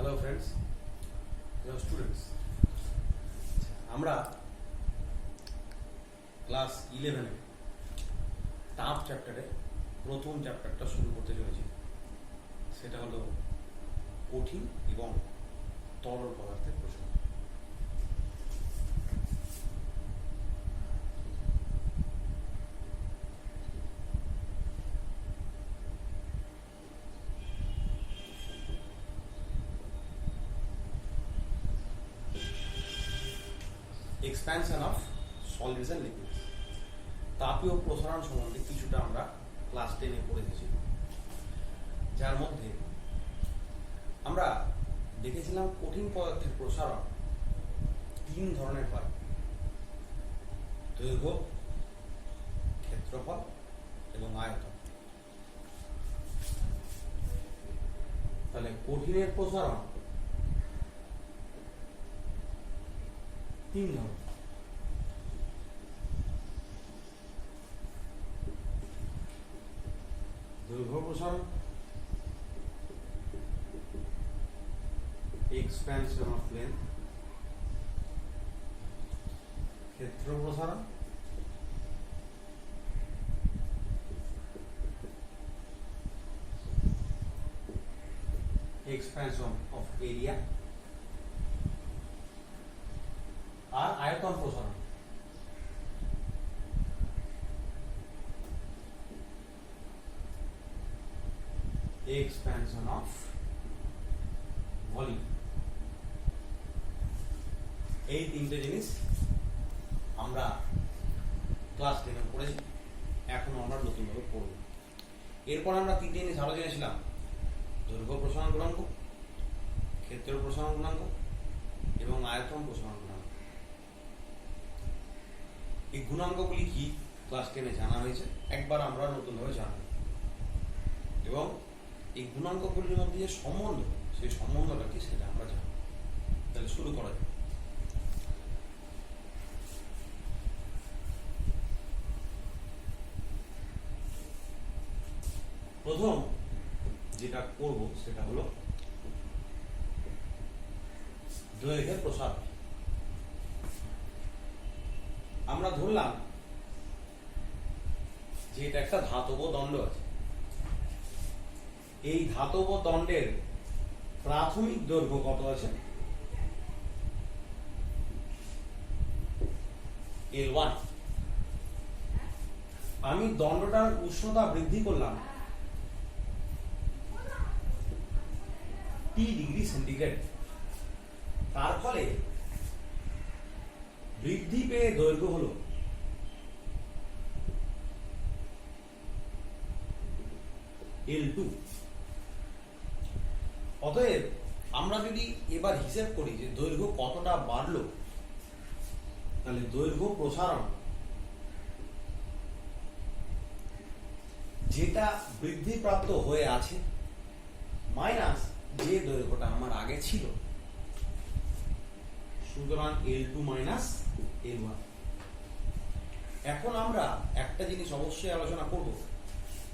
Hello friends, hello students. আমরা class 11-এ tough চ্যাপ্টারে প্রথম চ্যাপ্টারটা শুরু করতে চলেছি। সেটা হলো কঠিন এবং তরল পদার্থের প্রশ্ন। Expansion of solids and liquids, তাপীয় প্রসারণ সম্বন্ধে কিছুটা আমরা ক্লাস 10-এ পড়ে গেছি, যার মধ্যে আমরা দেখেছিলাম কঠিন পদার্থের প্রসারণ তিন ধরনের হয়: দৈর্ঘ্য, ক্ষেত্রফল এবং আয়তন। তাহলে কঠিনের প্রসারণ তিন ধরনের: দৈর্ঘ্য প্রসারণ, এক্সপ্যানশন অফ লেন্থ, ক্ষেত্র প্রসারণ, এক্সপ্যানশন অফ এরিয়া, আর আয়তন প্রসারণ। Expansion of volume. এই তিনটে জিনিস আমরা ক্লাস 10-এ পড়েছি, এখন আমরা নতুনভাবে পড়ব। এরপর আমরা তিনটে জিনিস আরো জেনেছিলাম: দৈর্ঘ্য প্রসারণ গুণাঙ্ক, ক্ষেত্র প্রসারণ গুণাঙ্ক এবং আয়তন প্রসারণ গুণাঙ্ক। এই গুণাঙ্কগুলি কি ক্লাস 10-এ জানা হয়েছে, একবার আমরা নতুনভাবে জানব। এবং এই গুণাঙ্কগুলির মধ্যে যে সম্বন্ধ, সেই সম্বন্ধটা কি সেটা আমরা জানব। তাহলে শুরু করা যাক। প্রথম যেটা করব সেটা হলো দৈর্ঘ্যের প্রসারণ। আমরা ধরলাম যে এটা একটা ধাতব দণ্ড আছে। এই ধাতব দণ্ডের প্রাথমিক দৈর্ঘ্য কত আছে? L1। আমি দণ্ডটার উষ্ণতা বৃদ্ধি করলাম T ডিগ্রি সেন্টিগ্রেড। তার ফলে বৃদ্ধি পেয়ে দৈর্ঘ্য হলো L2। অতএব আমরা যদি এবার হিসেব করি যে দৈর্ঘ্য কতটা বাড়লো, তাহলে দৈর্ঘ্য প্রসারণ যেটা বৃদ্ধিপ্রাপ্ত হয়ে আছে মাইনাস যে দৈর্ঘ্যটা আমার আগে ছিল, সুতরাং L2 মাইনাস L1। এখন আমরা একটা জিনিস অবশ্যই আলোচনা করব,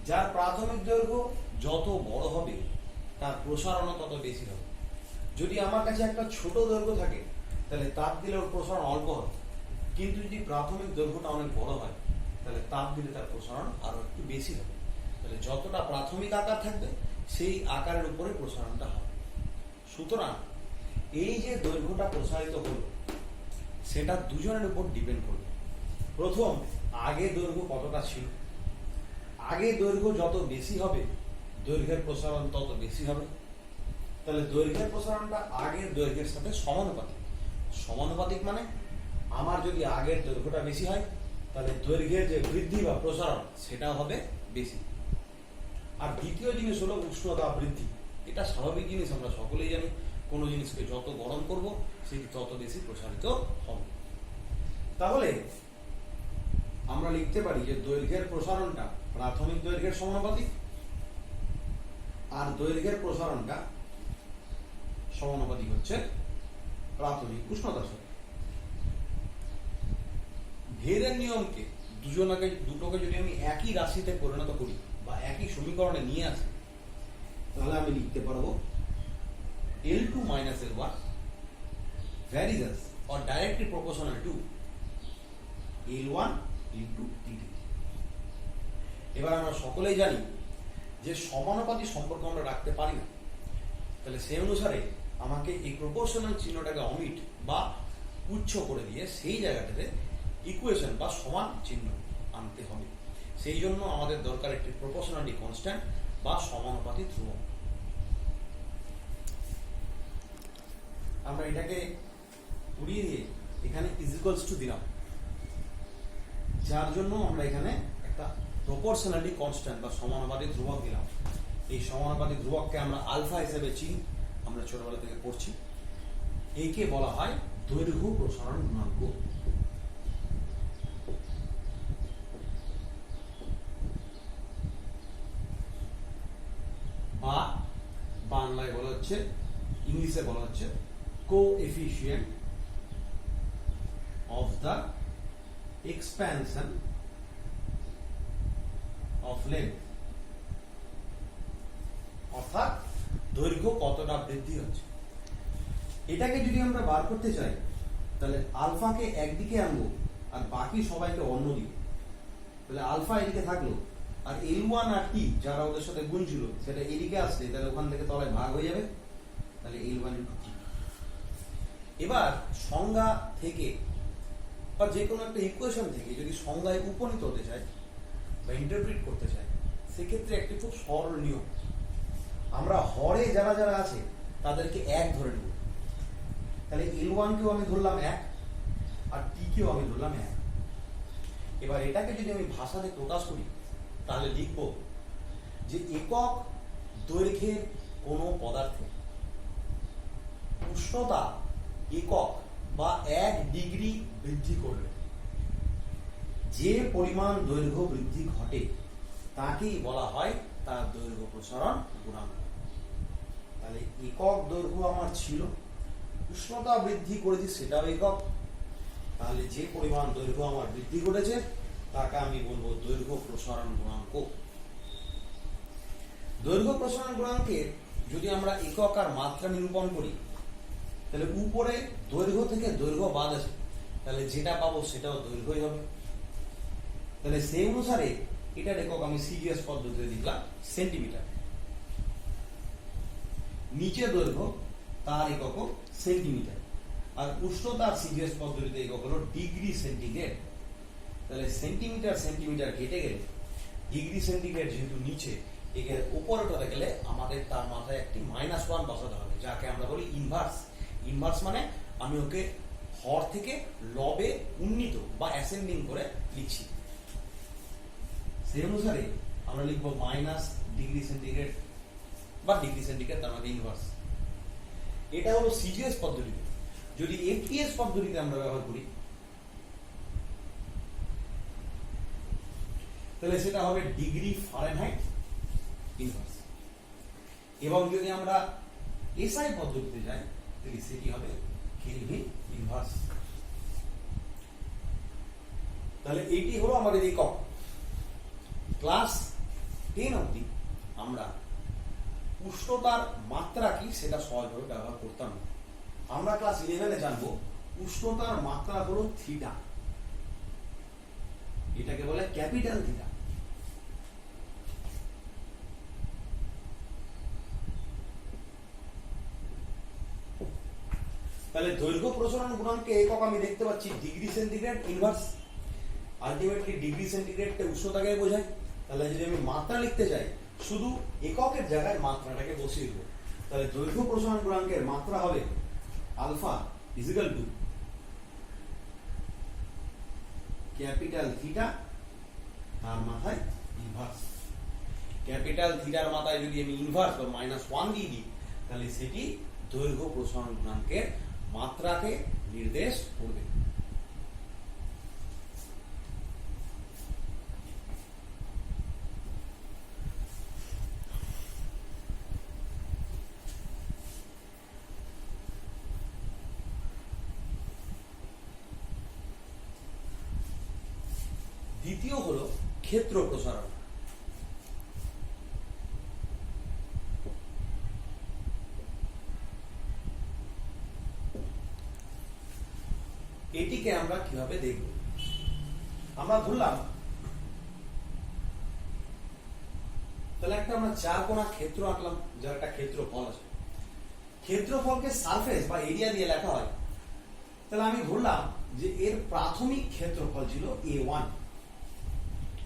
যার প্রাথমিক দৈর্ঘ্য যত বড় হবে তার প্রসারণও তত বেশি হবে। যদি আমার কাছে একটা ছোট দৈর্ঘ্য থাকে তাহলে তাপ দিলে ওর প্রসারণ অল্প হবে, কিন্তু যদি প্রাথমিক দৈর্ঘ্যটা অনেক বড় হয় তাহলে তাপ দিলে তার প্রসারণ আরো একটু বেশি হবে। তাহলে যতটা প্রাথমিক আকার থাকবে সেই আকারের উপরে প্রসারণটা হবে। সুতরাং এই যে দৈর্ঘ্যটা প্রসারিত হলো সেটা দুজনের উপর ডিপেন্ড করবে। প্রথম, আগে দৈর্ঘ্য কতটা ছিল। আগে দৈর্ঘ্য যত বেশি হবে দৈর্ঘ্যের প্রসারণ তত বেশি হবে। তাহলে দৈর্ঘ্যের প্রসারণটা আগের দৈর্ঘ্যের সাথে সমানুপাতিক। সমানুপাতিক মানে আমার যদি আগের দৈর্ঘ্যটা বেশি হয় তাহলে দৈর্ঘ্যের যে বৃদ্ধি বা প্রসারণ সেটাও হবে বেশি। আর দ্বিতীয় জিনিস হলো উষ্ণতা বৃদ্ধি। এটা স্বাভাবিক জিনিস, আমরা সকলেই জানি। কোনো জিনিসকে যত গরম করব সেটি তত বেশি প্রসারিত হবে। তাহলে আমরা লিখতে পারি যে দৈর্ঘ্যের প্রসারণটা প্রাথমিক দৈর্ঘ্যের সমানুপাতিক, আর দৈর্ঘ্যের প্রসারণটা সমানুপাতিক হচ্ছে প্রাথমিক উষ্ণতার সাথে। ভেদের নিয়মকে দুটোকে যদি আমি একই রাশিতে পরিণত করি বা একই সমীকরণে নিয়ে আসি, তাহলে আমি লিখতে পারবো L2 minus L1 varies or directly proportional to L1 into T2। এবার আমরা সকলেই জানি যে সমানুপাতি সম্পর্ক আমরা রাখতে পারি না, তাহলে সেই অনুসারে আমাকে এই প্রপোর্শনাল চিহ্নটাকে অমিট বা উচ্চ করে দিয়ে সেই জায়গাটাতে ইকুয়েশন বা সমান চিহ্ন আনতে হবে। সেই জন্য আমাদের দরকার একটি প্রপোর্শনালিটি কনস্ট্যান্ট বা সমানুপাতি ধ্রুবক। আমরা এটাকে উড়িয়ে দিয়ে এখানে ইজিক্যালস টু দিলাম, যার জন্য আমরা এখানে একটা প্রপোর্শনালিটি কনস্ট্যান্ট বা সমানুপাতি ধ্রুবক দিলাম। এই সমানুপাতি ধ্রুবককে আমরা আলফা হিসেবে চিনি, আমরা ছোটবেলা থেকে পড়ছি। একে বলা হয় দৈর্ঘ্য প্রসারণ গুণাঙ্ক। বা বাংলায় বলা হচ্ছে, ইংলিশে বলা হচ্ছে coefficient of the expansion of length, অর্থাৎ দৈর্ঘ্য কতটা বৃদ্ধি হচ্ছে। এটাকে যদি আমরা বার করতে চাই তাহলে আলফাকে একদিকে আনবো আর বাকি সবাইকে অন্যদিকে, তাহলে আলফা এদিকে থাকলো আর L1 আর T যারা ওদের সাথে গুণ ছিল সেটা এদিকে আসলে তাহলে ওখান থেকে তলায় ভাগ হয়ে যাবে, তাহলে L1 into T। এবার সংজ্ঞা থেকে বা যে কোনো একটা ইকুয়েশন থেকে যদি সংজ্ঞায় উপনীত হতে চাই বা ইন্টারপ্রিট করতে চাই, সেক্ষেত্রে একটি খুব সরল নিয়ম, আমরা হরে যারা যারা আছে তাদেরকে এক ধরে নেব। তাহলে L1 কেও আমি ধরলাম এক আর T কেও আমি ধরলাম এক। এবার এটাকে যদি আমি ভাষাতে প্রকাশ করি তাহলে লিখব যে একক দৈর্ঘ্যের কোন পদার্থে উষ্ণতা একক বা 1 ডিগ্রি বৃদ্ধি করলে যে পরিমাণ দৈর্ঘ্য বৃদ্ধি ঘটে তাকেই বলা হয় তার দৈর্ঘ্য প্রসারণ গুণাঙ্ক। তাহলে একক দৈর্ঘ্য আমার ছিল, উষ্ণতা বৃদ্ধি করেছি সেটাও একক, তাহলে যে পরিমাণ দৈর্ঘ্য আমার বৃদ্ধি ঘটেছে তাকে আমি বলবো দৈর্ঘ্য প্রসারণ গুণাঙ্ক। দৈর্ঘ্য প্রসারণ গুণাঙ্কের যদি আমরা একক আর মাত্রা নিরূপণ করি তাহলে উপরে দৈর্ঘ্য থেকে দৈর্ঘ্য বাদ আছে, তাহলে যেটা পাবো সেটাও দৈর্ঘ্যই হবে। তাহলে সেই অনুসারে এটার একক আমি সিজিএস পদ্ধতিতে লিখলাম সেন্টিমিটার। নিচে দৈর্ঘ্য তার একক সেন্টিমিটার, আর উষ্ণতার সিজিএস পদ্ধতিতে একক হলো ডিগ্রি সেন্টিগ্রেড। তাহলে সেন্টিমিটার সেন্টিমিটার কেটে গেলে ডিগ্রি সেন্টিগ্রেড যেহেতু নিচে, এর উপরে গেলে আমাদের তার মাথায় একটি -1 বসাতে হবে, যাকে আমরা বলি ইনভার্স। ইনভার্স মানে আমি ওকে হর থেকে লবে উন্নীত বা অ্যাসেন্ডিং করে লিখছি। সেই অনুসারে আমরা লিখবো ডিগ্রি সেন্টিগ্রেড বা ডিগ্রি সেন্টিগ্রেড তার মানে ইনভার্স। এটা হলো সিজিএস পদ্ধতিতে। যদি এফটিএস পদ্ধতিতে আমরা ব্যবহার করি তাহলে সেটা হবে ডিগ্রি ফারেনহাইট ইনভার্স, এবং যদি আমরা এসআই পদ্ধতিতে যাই তাহলে সেটি হবে কেলভিন ইনভার্স। তাহলে এইটি হলো আমাদের একক। ক্লাস 10 অবধি আমরা উষ্ণতার মাত্রা কি সেটা সহজভাবে ব্যবহার করতাম। আমরা ক্লাস 11-এ জানবো উষ্ণতার মাত্রা হলো থিটা, এটাকে বলে ক্যাপিটাল থিটা। তাহলে দৈর্ঘ্য প্রসারণ গুণাঙ্কে একক আমি দেখতে পাচ্ছি degree centigrade inverse, ultimately degree সেন্টিগ্রেডটা উষ্ণতাকে বোঝায়। তাহলে যদি আমি মাত্রা লিখতে চাই শুধু এককের জায়গায় মাত্রাটাকে বসিয়ে দেবো, তাহলে দৈর্ঘ্য প্রসারণ গুণাঙ্কের মাত্রা হবে alpha equal to capital theta তার মাথায় ইনভার্স। ক্যাপিটাল থিটার মাথায় যদি আমি ইনভার্স বা -1 দিয়ে দিই তাহলে সেটি দৈর্ঘ্য প্রসারণ গুণাঙ্কের মাত্রাকে নির্দেশ করবে। দ্বিতীয় হলো ক্ষেত্র প্রসারণ। এটিকে আমরা কিভাবে দেখব? আমরা ধরলাম তাহলে একটা আমরা চার কোণা ক্ষেত্র আঁকলাম, যার একটা ক্ষেত্রফল আছে। ক্ষেত্রফলকে সারফেস বা এরিয়া দিয়ে লেখা হয়। তাহলে আমি ধরলাম যে এর প্রাথমিক ক্ষেত্রফল ছিল A1,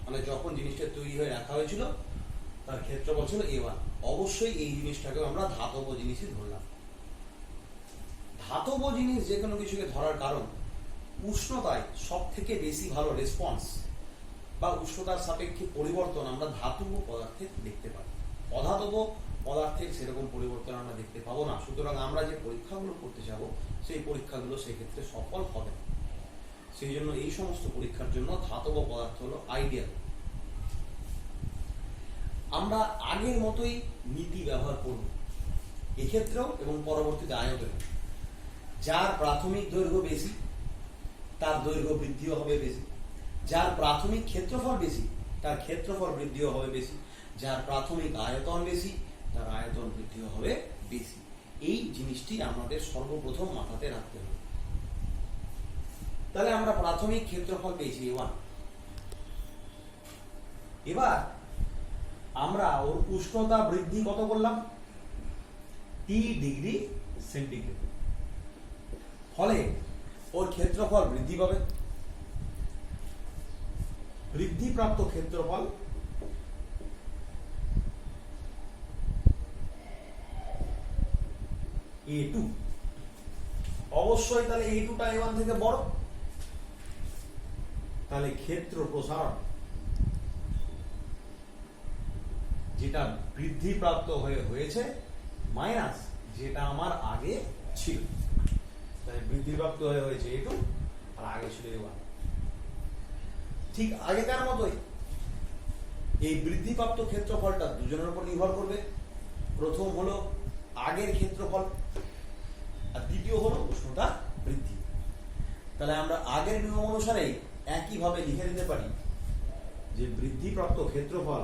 মানে যখন জিনিসটা তৈরি হয়ে রাখা হয়েছিল তার ক্ষেত্রফল ছিল A1। অবশ্যই এই জিনিসটাকে আমরা ধাতব জিনিসই ধরলাম। ধাতব জিনিস যে কোনো কিছুকে ধরার কারণ উষ্ণতায় সব থেকে বেশি ভালো রেসপন্স বা উষ্ণতার সাপেক্ষে পরিবর্তন আমরা ধাতব পদার্থে দেখতে পাই। অধাতব পদার্থের সেরকম পরিবর্তন আমরা দেখতে পাবো না। সুতরাং আমরা যে পরীক্ষাগুলো করতে যাব সেই পরীক্ষাগুলো সেক্ষেত্রে সফল হবে না। সেই জন্য এই সমস্ত পরীক্ষার জন্য ধাতব পদার্থ হলো আইডিয়াল। আমরা আগের মতোই নীতি ব্যবহার করব এক্ষেত্রেও এবং পরবর্তীতে আয়তনে। যার প্রাথমিক দৈর্ঘ্য বেশি তার দৈর্ঘ্য বৃদ্ধিও হবে বেশি, যার প্রাথমিক ক্ষেত্রফল বেশি তার ক্ষেত্রফল বৃদ্ধিও হবে বেশি, যার প্রাথমিক আয়তন বেশি তার আয়তন বৃদ্ধিও হবে বেশি। এই জিনিসটি আমাদের সর্বপ্রথম মাথাতে রাখতে হবে। তাহলে আমরা প্রাথমিক ক্ষেত্রফল পেয়েছি A1। এবার আমরা ওর উষ্ণতা বৃদ্ধি কত করলাম? T degree centigrade. ফলে ওর ক্ষেত্রফল বৃদ্ধি পাবে। বৃদ্ধিপ্রাপ্ত ক্ষেত্রফল A2। অবশ্যই তাহলে A2 টা A1 থেকে বড়, তাহলে ক্ষেত্র প্রসারণ যেটা বৃদ্ধিপ্রাপ্ত হয়েছে মাইনাস যেটা আমার আগে ছিল। তাহলে বৃদ্ধিপ্রাপ্ত হয়েছে A2 আর আগে ছিল A1। ঠিক আগেকার মতোই এই বৃদ্ধিপ্রাপ্ত ক্ষেত্রফলটা দুজনের উপর নির্ভর করবে। প্রথম হলো আগের ক্ষেত্রফল আর দ্বিতীয় হলো উষ্ণতা বৃদ্ধি। তাহলে আমরা আগের নিয়ম অনুসারে একইভাবে লিখে দিতে পারি যে বৃদ্ধিপ্রাপ্ত ক্ষেত্রফল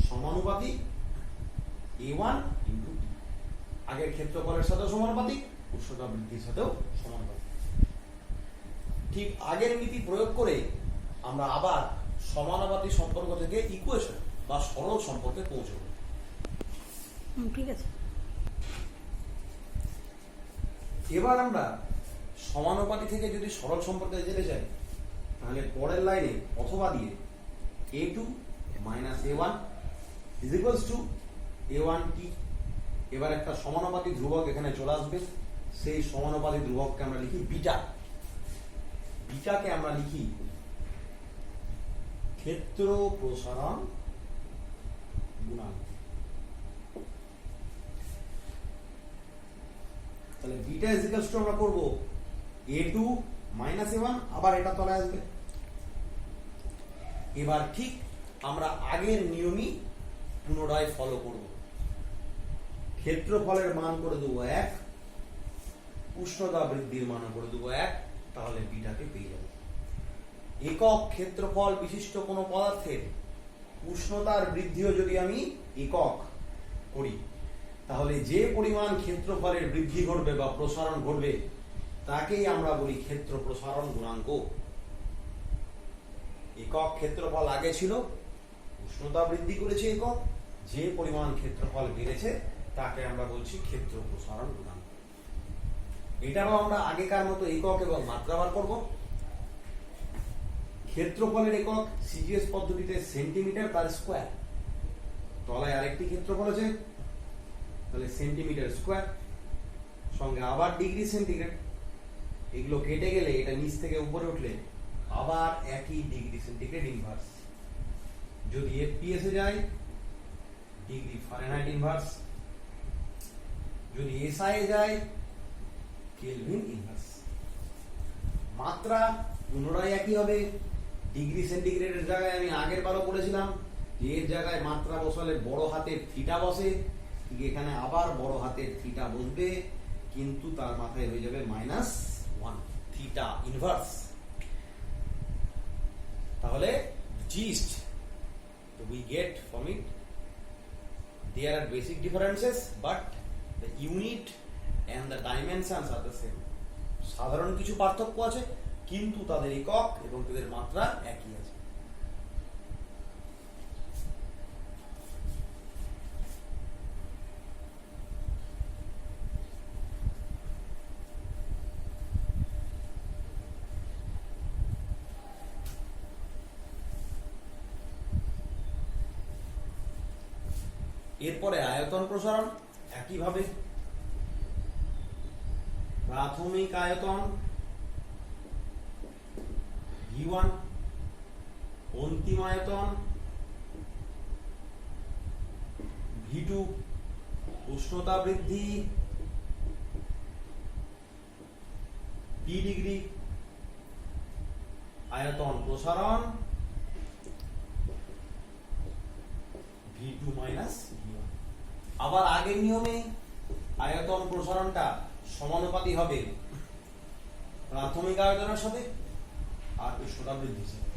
সমানুপাতিক A1 ইন্টু T। আগের ক্ষেত্রফলের সাথেও সমানুপাতিক, উষ্ণতা বৃদ্ধির সাথেও সমানুপাতিক। ঠিক আগের নীতি প্রয়োগ করে আমরা আবার সমানুপাতিক সম্পর্ক থেকে ইকুয়েশন বা সরল সম্পর্কে পৌঁছব। ঠিক আছে। এবার আমরা সমানুপাতি থেকে যদি সরল সম্পর্কে যেতে চাই তাহলে পরের লাইনে অথবা দিয়ে A2 minus A1 is equals to A1T। এবার একটা সমানুপাতি ধ্রুবক এখানে চলে আসবে। সেই সমানুপাতি ধ্রুবককে আমরা লিখি বিটা। বিটাকে আমরা লিখি ক্ষেত্র প্রসারণ গুণাঙ্ক। তাহলে বিটা ইজ ইকুয়ালস টু আমরা করব A2 মাইনাস A1, আবার এটা তলায় আসবে। এবার ঠিক আমরা আগের নিয়মই পুনরায় ফলো করব। ক্ষেত্রফলের মান করে দেবো 1, উষ্ণতা বৃদ্ধির মান করে দেবো 1, তাহলে বিটাকে পেয়ে যাবো। একক ক্ষেত্রফল বিশিষ্ট কোনো পদার্থের উষ্ণতার বৃদ্ধিও যদি আমি একক করি তাহলে যে পরিমাণ ক্ষেত্রফলের বৃদ্ধি ঘটবে বা প্রসারণ ঘটবে তাকেই আমরা বলি ক্ষেত্র প্রসারণ গুণাঙ্ক। একক ক্ষেত্রফল আগে ছিল, উষ্ণতা বৃদ্ধি করেছে একক, যে পরিমাণ ক্ষেত্রফল বেড়েছে তাকে আমরা বলছি ক্ষেত্র প্রসারণ গুণাঙ্ক। এটাও আমরা আগেকার মতো একক এবং মাত্রা বার করব। ক্ষেত্রফলের একক সিজিএস পদ্ধতিতে সেন্টিমিটার পার স্কয়ার। তলায় আরেকটি ক্ষেত্রফল আছে, তাহলে সেন্টিমিটার স্কয়ার, সঙ্গে আবার ডিগ্রি সেন্টিগ্রেড। এগুলো কেটে গেলে এটা নিচ থেকে উপরে উঠলে আবার একই ডিগ্রি সেন্টিগ্রেড ইনভার্স। যদি এফপিএস এ যায় ডিগ্রি ফারেনহাইট ইনভার্স, যদি এসআই এ যায় কেলভিন ইনভার্স। মাত্রা পুনরায় একই হবে। ডিগ্রি সেন্টিগ্রেডের জায়গায় আমি আগের বারও বলেছিলাম যে এর জায়গায় মাত্রা বসালে বড় হাতের থিটা বসে, ঠিক এখানে আবার বড় হাতের থিটা বসবে, কিন্তু তার মাথায় হয়ে যাবে -1 থিটা ইনভার্স। তাহলে gist we get from it, there are basic differences but the unit and the dimensions are the same. সাধারণ কিছু পার্থক্য আছে, কিন্তু তাদের একক এবং তাদের মাত্রা একই আছে। এরপরে আয়তন প্রসারণ, একইভাবে প্রাথমিক আয়তন V1, অন্তিম আয়তন V2, উষ্ণতা বৃদ্ধি T ডিগ্রি, আয়তন প্রসারণ V2 মাইনাস V1। আবার আগের নিয়মে আয়তন প্রসারণটা সমানুপাতি হবে প্রাথমিক আয়তনের সাথে আর উষ্ণতা বৃদ্ধির সাথে।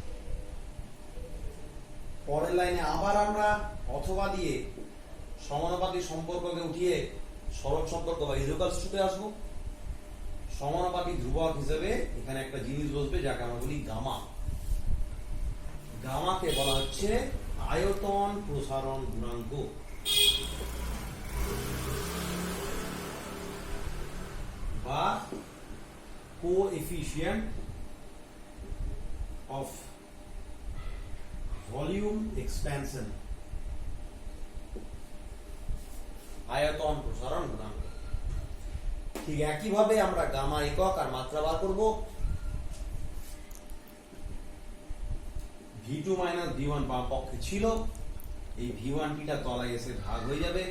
পরের লাইনে আবার আমরা অথবা দিয়ে সমানুপাতি সম্পর্ককে উঠিয়ে সরল সম্পর্ক বা ইকুয়ালস টুতে আসবো। সমানুপাতি ধ্রুবক হিসেবে এখানে একটা জিনিস বসবে যাকে আমরা বলি গামা। গামাকে বলা হচ্ছে আয়তন প্রসারণ গুণাঙ্ক। বা কোএফিশিয়েন্ট অফ ভলিউম এক্সপ্যানশন, আয়তন প্রসারণ গুণাঙ্ক। ঠিক একইভাবে আমরা গামার একক আর মাত্রা বার করব। V2 মাইনাস V1 বাম পক্ষে ছিল, এই V1 টিটা তলায় এসে ভাগ হয়ে যাবে।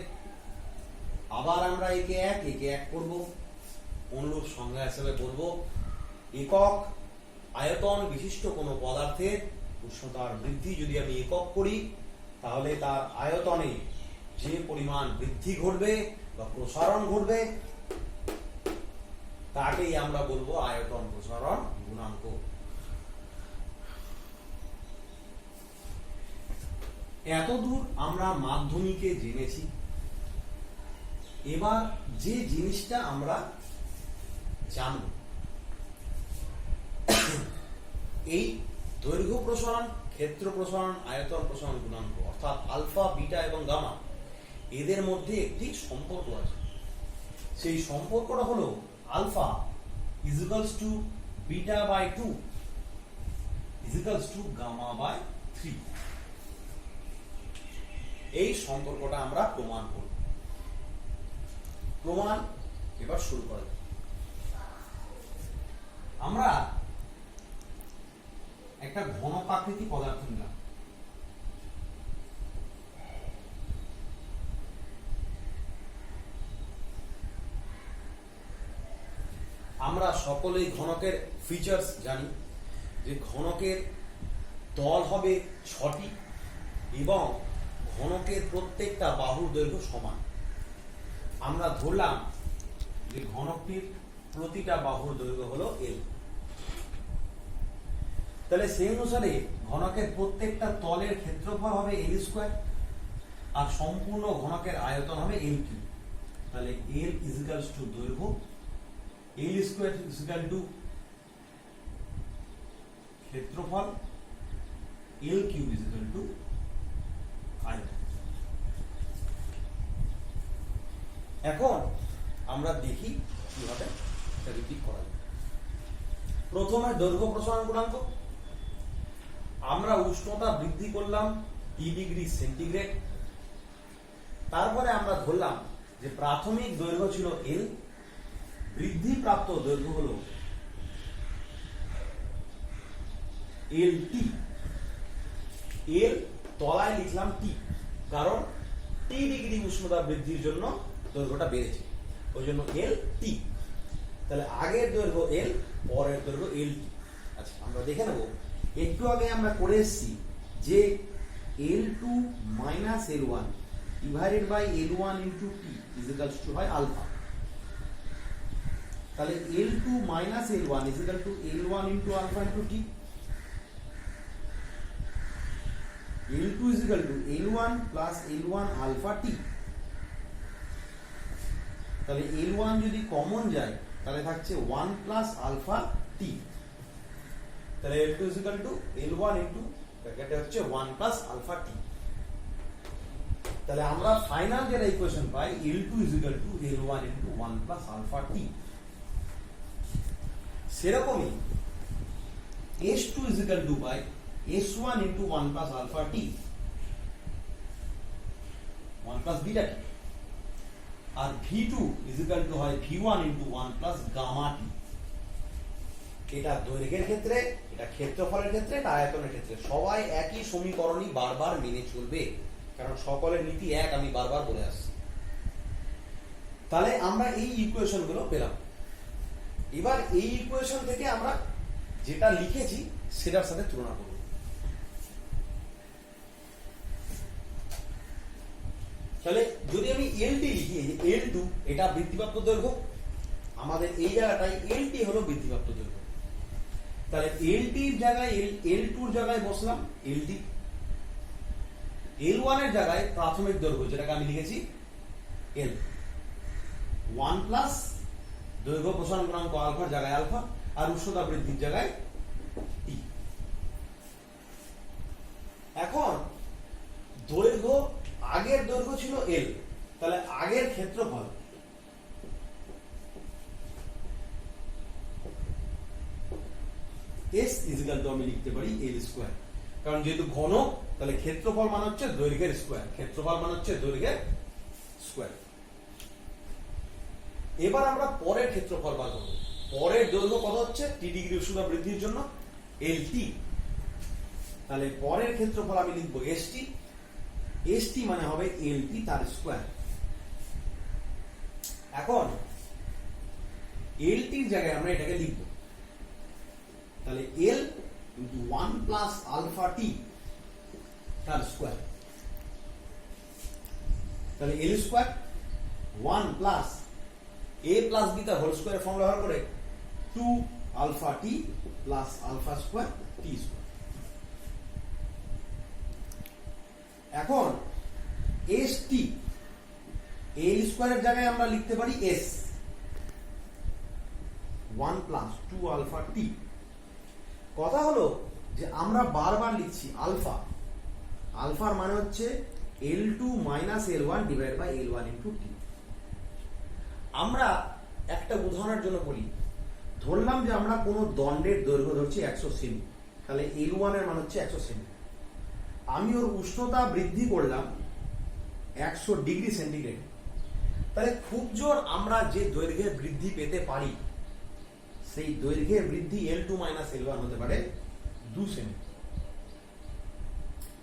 আবার আমরা একে এক করব, অনুরূপ সংজ্ঞা হিসেবে করব একক আয়তন বিশিষ্ট কোনো পদার্থের উষ্ণতার বৃদ্ধি যদি আমি একক করি, তাহলে তার আয়তনে যে পরিমাণ বৃদ্ধি ঘটবে বা প্রসারণ ঘটবে তাকেই আমরা বলবো আয়তন প্রসারণ গুণাঙ্ক। এতদূর আমরা মাধ্যমিকে জেনেছি। এবার যে জিনিসটা আমরা জানব, এই দৈর্ঘ্য প্রসারণ, ক্ষেত্র প্রসারণ, আয়তন প্রসারণ গুণাঙ্ক অর্থাৎ আলফা, বিটা এবং গামা, এদের মধ্যে একটি সম্পর্ক আছে। সেই সম্পর্কটা হলো alpha equals to beta by 2 equals to gamma by 3। এই সম্পর্কটা আমরা প্রমাণ করব। প্রমাণ এবার শুরু করা যাক। আমরা একটা ঘনকাকৃতি পদার্থ নিলাম। আমরা সকলেই ঘনকের ফিচার্স জানি, যে ঘনকের তল হবে 6টি এবং ঘনকের প্রত্যেকটা বাহুর দৈর্ঘ্য সমান। আমরা ধরলাম যে ঘনকটির প্রতিটা বাহুর দৈর্ঘ্য হলো L। তাহলে সেই অনুসারে ঘনকের প্রত্যেকটা তলের ক্ষেত্রফল হবে L স্কয়ার আর সম্পূর্ণ ঘনকের আয়তন হবে L কিউব। তাহলে L ইকুয়ালস টু দৈর্ঘ্য, L স্কয়ার ইকুয়াল টু ক্ষেত্রফল, L কিউব ইকুয়াল টু আয়তন। এখন আমরা দেখি কিভাবে এটা রিপিট করা যায়। প্রথমে দৈর্ঘ্য প্রসারণ গুণাঙ্ক। আমরা উষ্ণতা বৃদ্ধি করলাম T ডিগ্রি সেন্টিগ্রেড। তারপরে আমরা ধরলাম যে প্রাথমিক দৈর্ঘ্য ছিল L, বৃদ্ধি প্রাপ্ত দৈর্ঘ্য হলো LT। L তলায় লিখলাম T, কারণ T ডিগ্রি উষ্ণতা বৃদ্ধির জন্য দৈর্ঘ্যটা বেড়েছে, ওই জন্য LT। তাহলে আগের দৈর্ঘ্য L, পরের দৈর্ঘ্য LT। আচ্ছা, আমরা দেখে নেব। একটু আগে আমরা করে এসেছি যে L2 minus L1 divided by L1 into T equals to হয় আলফা। তাহলে L2 minus L1 equal to L1 into alpha into T। L2 equal to L1 plus L1 alpha T। তাহলে L1 যদি কমন যায় তাহলে থাকছে 1 plus alpha টি। তাহলে L2 equal to L1 into ব্র্যাকেটে হচ্ছে 1 প্লাস আলফা টি। তাহলে আমরা ফাইনাল যেটা ইকুয়েশন পাই L2 equal to L1 into 1 plus alpha T. সেরকমই S2 ইকুয়াল টু পাই S1 into 1 plus alpha T 1 plus beta T. আর V2 ইকুয়াল টু হয় V1 ইনটু 1 প্লাস গামা টি। এটা দৈর্ঘ্যের ক্ষেত্রে, এটা ক্ষেত্রফলের ক্ষেত্রে, এটা আয়তনের ক্ষেত্রে সবাই একই সমীকরণই বারবার মেনে চলবে, কারণ সকলের নীতি এক, আমি বারবার বলে আসছি। তাহলে আমরা এই ইকুয়েশন গুলো পেলাম। এবার এই ইকুয়েশন থেকে আমরা যেটা লিখেছি সেটার সাথে তুলনা করব। তাহলে যদি আমি LT লিখি, এই যে L2 এটা বৃত্তিপ্রাপ্ত দৈর্ঘ্য, আমাদের এই জায়গাটায় LT হলো বৃত্তিপ্রাপ্ত দৈর্ঘ্য। তাহলে LT এর জায়গায় L2 এর জায়গায় বসলাম LT, L1 এর জায়গায় প্রাথমিক দৈর্ঘ্য যেটাকে আমি লিখেছি L, 1 প্লাস দৈর্ঘ্য প্রসারণ গুণাঙ্ক আলফার জায়গায় আলফা, আর উচ্চতা বৃদ্ধির জায়গায় টি। এখন দৈর্ঘ্য, আগের দৈর্ঘ্য ছিল L, তাহলে আগের ক্ষেত্রফল S ইকুয়াল টু আমি লিখতে পারি L স্কয়ার, কারণ যেহেতু ঘন তাহলে ক্ষেত্রফল মানে হচ্ছে দৈর্ঘ্যের স্কয়ার, ক্ষেত্রফল মানে হচ্ছে দৈর্ঘ্যের স্কয়ার। এবার আমরা পরের ক্ষেত্রফল বার করব। পরের দৈর্ঘ্য কত হচ্ছে? টি ডিগ্রি উষ্ণতা বৃদ্ধির জন্য LT। তাহলে পরের ক্ষেত্রফল আমি লিখব ST, ST মানে হবে LT তার স্কয়ার। এখন LT এর জায়গায় আমরা এটাকে লিখব, তাহলে L into 1 plus alpha T তার স্কয়ার। তাহলে L square 1 plus a plus b তার হোল স্কয়ার ফর্ম ব্যবহার করে 2 alpha T plus alpha square T square. এখন ST, L স্কয়ারের জায়গায় আমরা লিখতে পারি S, 1 প্লাস 2 আলফা টি। কথা হলো যে আমরা বারবার লিখছি আলফা, আলফার মানে হচ্ছে L2 minus L1 divide by L1 into T. আমরা একটা উদাহরণের জন্য বলি, ধরলাম যে আমরা কোনো দণ্ডের দৈর্ঘ্য ধরছি 100 সেমি, তাহলে L1 এর মান হচ্ছে 100 সেমি। আমি ওর উষ্ণতা বৃদ্ধি করলাম 100 ডিগ্রি সেন্টিগ্রেড, তাহলে খুব জোর আমরা যে দৈর্ঘ্যের বৃদ্ধি পেতে পারি সেই দৈর্ঘ্যের বৃদ্ধি L2 মাইনাস L1 হতে পারে 2 সেমি।